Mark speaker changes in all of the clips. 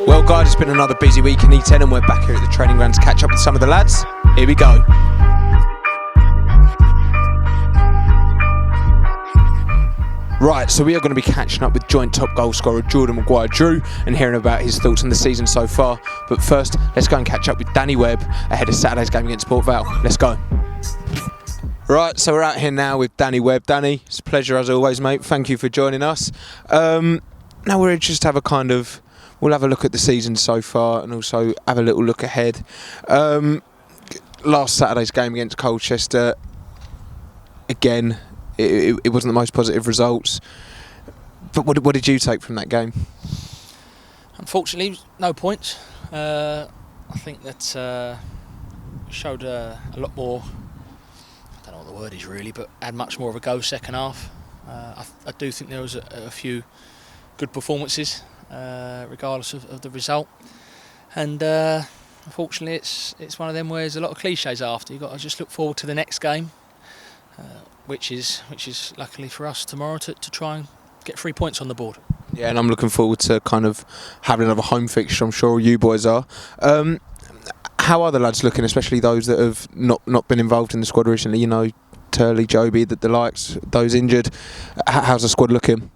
Speaker 1: Well guys, it's been another busy week in E10 and we're back here at the training ground to catch up with some of the lads. Here we go. Right, so we are going to be catching up with joint top goal scorer Jordan Maguire-Drew and hearing about his thoughts on the season so far. But first, let's go and catch up with Danny Webb ahead of Saturday's game against Port Vale. Let's go. Right, so we're out here now with Danny Webb. Danny, it's a pleasure as always, mate. Thank you for joining us. Now we're just have we'll have a look at the season so far and also have a little look ahead. Last Saturday's game against Colchester, again, it wasn't the most positive results. But what did you take from that game?
Speaker 2: Unfortunately, no points. I think that showed a lot more. I don't know what the word is really, but had much more of a go second half. I do think there was a few good performances, regardless of the result. And unfortunately, it's one of them where there's a lot of cliches after. You've got to just look forward to the next game, which is luckily for us tomorrow to try and get 3 points on the board.
Speaker 1: Yeah, and I'm looking forward to kind of having another home fixture. I'm sure you boys are. How are the lads looking, especially those that have not been involved in the squad recently? You know, Turley, Joby, the likes, those injured. How's the squad looking?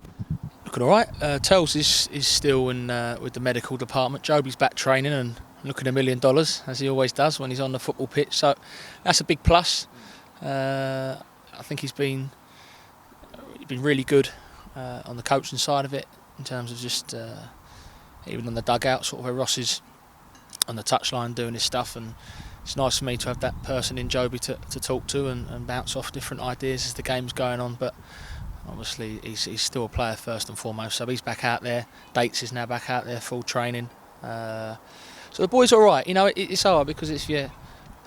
Speaker 2: Looking all right. Turles is still in with the medical department. Joby's back training and looking $1 million, as he always does when he's on the football pitch. So that's a big plus. I think he's been really good on the coaching side of it, in terms of just even on the dugout, sort of where Ross is on the touchline doing his stuff. And it's nice for me to have that person in Joby to talk to and bounce off different ideas as the game's going on. But obviously he's still a player first and foremost, so he's back out there. Dates is now back out there, full training. So the boys are all right. You know, it's hard because it's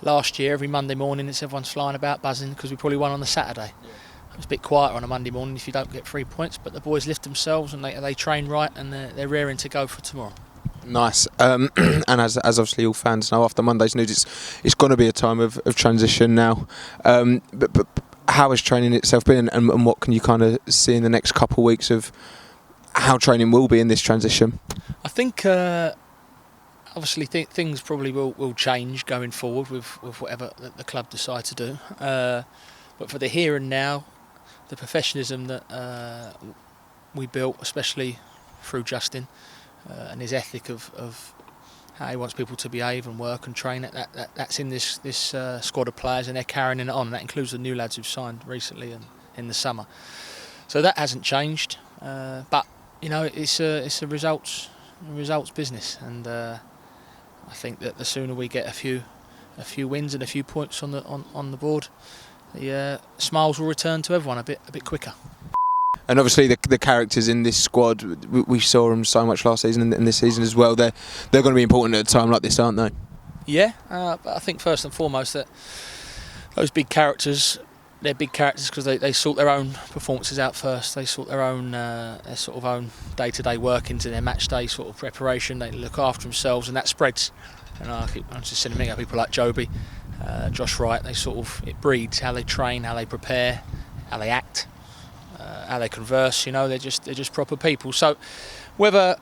Speaker 2: last year, every Monday morning, everyone's flying about buzzing because we probably won on the Saturday. Yeah. It's a bit quieter on a Monday morning if you don't get 3 points, but the boys lift themselves and they train right and they're raring to go for tomorrow. Nice.
Speaker 1: And as obviously all fans know, after Monday's news, it's going to be a time of transition now. But how has training itself been, and what can you kind of see in the next couple of weeks of how training will be in this transition?
Speaker 2: I think obviously things probably will change going forward with whatever the club decide to do. But for the here and now, the professionalism that we built, especially through Justin, and his ethic of how he wants people to behave and work and train, that's in this squad of players, and they're carrying it on. That includes the new lads who've signed recently and in the summer. So that hasn't changed. But you know, it's a results business, and I think that the sooner we get a few wins and a few points on the board, the smiles will return to everyone a bit quicker.
Speaker 1: And obviously the characters in this squad, we saw them so much last season and this season as well. They're going to be important at a time like this, aren't they? Yeah,
Speaker 2: but I think first and foremost that those big characters, they're big characters because they sort their own performances out first. They sort their sort of own day-to-day work into their match day sort of preparation. They look after themselves, and that spreads. And I'm just sitting there, people like Joby, Josh Wright. It breeds how they train, how they prepare, how they act, how they converse. You know, they're just proper people. So whether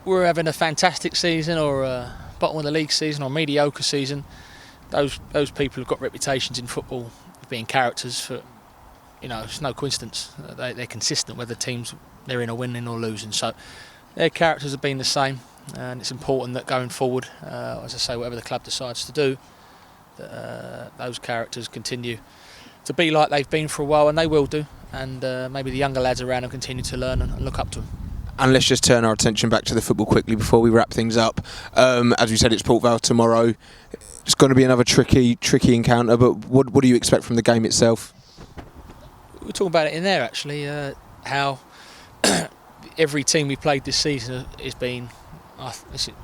Speaker 2: we're having a fantastic season or a bottom of the league season or a mediocre season, those people have got reputations in football of being characters. For, you know, it's no coincidence. They're consistent whether teams they're in or winning or losing. So their characters have been the same, and it's important that going forward, as I say, whatever the club decides to do, that those characters continue to be like they've been for a while, and they will do. And maybe the younger lads around them continue to learn and look up to them.
Speaker 1: And let's just turn our attention back to the football quickly before we wrap things up. As we said, it's Port Vale tomorrow. It's going to be another tricky encounter, but what do you expect from the game itself?
Speaker 2: We're talking about it in there actually, how every team we played this season has been,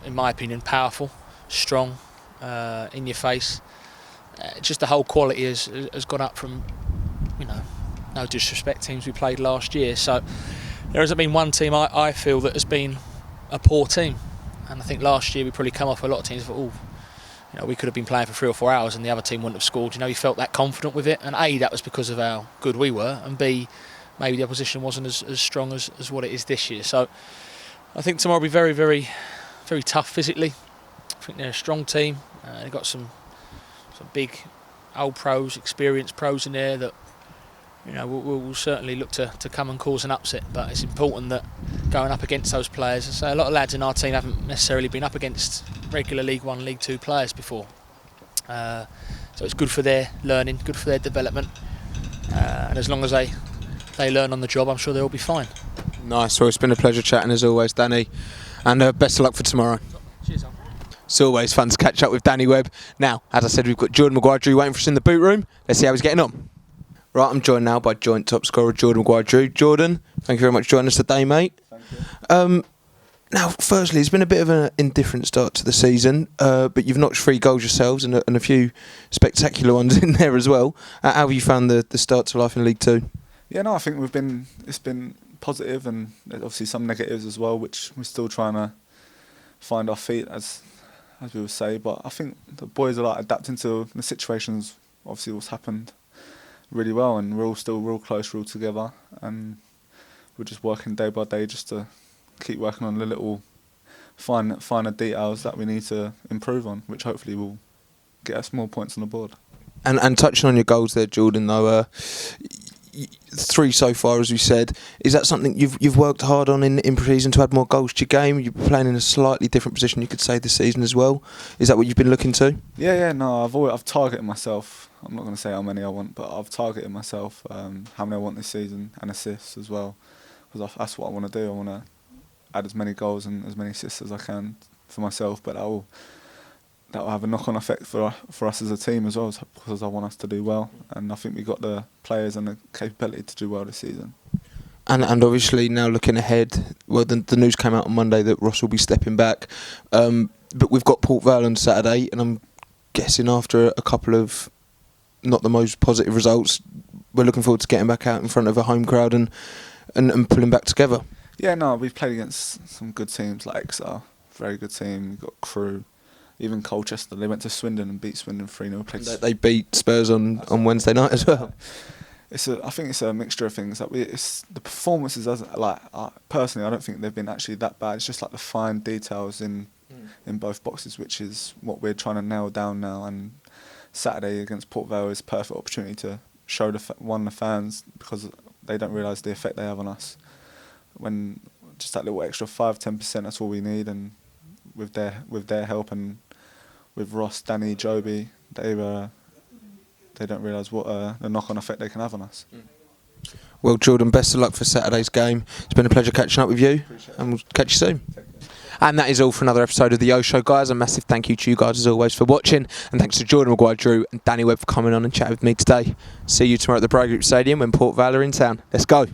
Speaker 2: in my opinion, powerful, strong, in your face. Just the whole quality has gone up from, you know, no disrespect, teams we played last year. So there hasn't been one team I feel that has been a poor team. And I think last year we probably come off a lot of teams that thought, you know, we could have been playing for 3 or 4 hours and the other team wouldn't have scored. You know, we felt that confident with it. And A, that was because of how good we were, and B, maybe the opposition wasn't as strong as what it is this year. So I think tomorrow will be very, very, very tough physically. I think they're a strong team. They've got some big old pros, experienced pros in there that we'll certainly look to come and cause an upset. But it's important that going up against those players, so a lot of lads in our team haven't necessarily been up against regular League 1, League 2 players before. So it's good for their learning, good for their development, and as long as they learn on the job, I'm sure they'll be fine.
Speaker 1: Nice. Well, it's been a pleasure chatting as always, Danny, and best of luck for tomorrow.
Speaker 2: Cheers, Al.
Speaker 1: It's always fun to catch up with Danny Webb. Now, as I said, we've got Jordan Maguire-Drew waiting for us in the boot room. Let's see how he's getting on. Right, I'm joined now by joint top scorer Jordan Maguire-Drew. Jordan, thank you very much for joining us today, mate.
Speaker 3: Thank you.
Speaker 1: Now, firstly, it's been a bit of an indifferent start to the season, but you've notched 3 goals yourselves and a few spectacular ones in there as well. How have you found the start to life in League 2?
Speaker 3: Yeah, no, I think it's been positive and obviously some negatives as well, which we're still trying to find our feet, as we would say. But I think the boys are like adapting to the situations, obviously what's happened, really well, and we're all still real close, real together, and we're just working day by day just to keep working on the little finer details that we need to improve on, which hopefully will get us more points on the board.
Speaker 1: And touching on your goals there, Jordan, though, 3 so far, as we said. Is that something you've worked hard on in pre-season to add more goals to your game? You're playing in a slightly different position, you could say, this season as well. Is that what you've been looking to?
Speaker 3: Yeah. No, I've targeted myself. I'm not going to say how many I want, but I've targeted myself how many I want this season, and assists as well, because that's what I want to do. I want to add as many goals and as many assists as I can for myself, but that will have a knock-on effect for us as a team as well, because I want us to do well, and I think we've got the players and the capability to do well this season.
Speaker 1: And obviously now looking ahead, well, the news came out on Monday that Ross will be stepping back, but we've got Port Vale on Saturday, and I'm guessing after a couple of not the most positive results, we're looking forward to getting back out in front of a home crowd and pulling back together.
Speaker 3: Yeah, no, we've played against some good teams like Exeter, very good team. We've got Crewe, even Colchester. They went to Swindon and beat Swindon 3-0.
Speaker 1: They beat Spurs on Wednesday night as well.
Speaker 3: I think it's a mixture of things. The performances, personally, I don't think they've been actually that bad. It's just like the fine details in both boxes, which is what we're trying to nail down now. And Saturday against Port Vale is a perfect opportunity to show the fans, because they don't realise the effect they have on us. When just that little extra 5-10%, that's all we need, and with their help and with Ross, Danny, Joby, they don't realise what the knock-on effect they can have on us.
Speaker 1: Well, Jordan, best of luck for Saturday's game. It's been a pleasure catching up with you, and we'll catch you soon. And that is all for another episode of the O Show, guys. A massive thank you to you guys as always for watching, and thanks to Jordan Maguire-Drew and Danny Webb for coming on and chatting with me today. See you tomorrow at the Bray Group Stadium when Port Vale are in town. Let's go.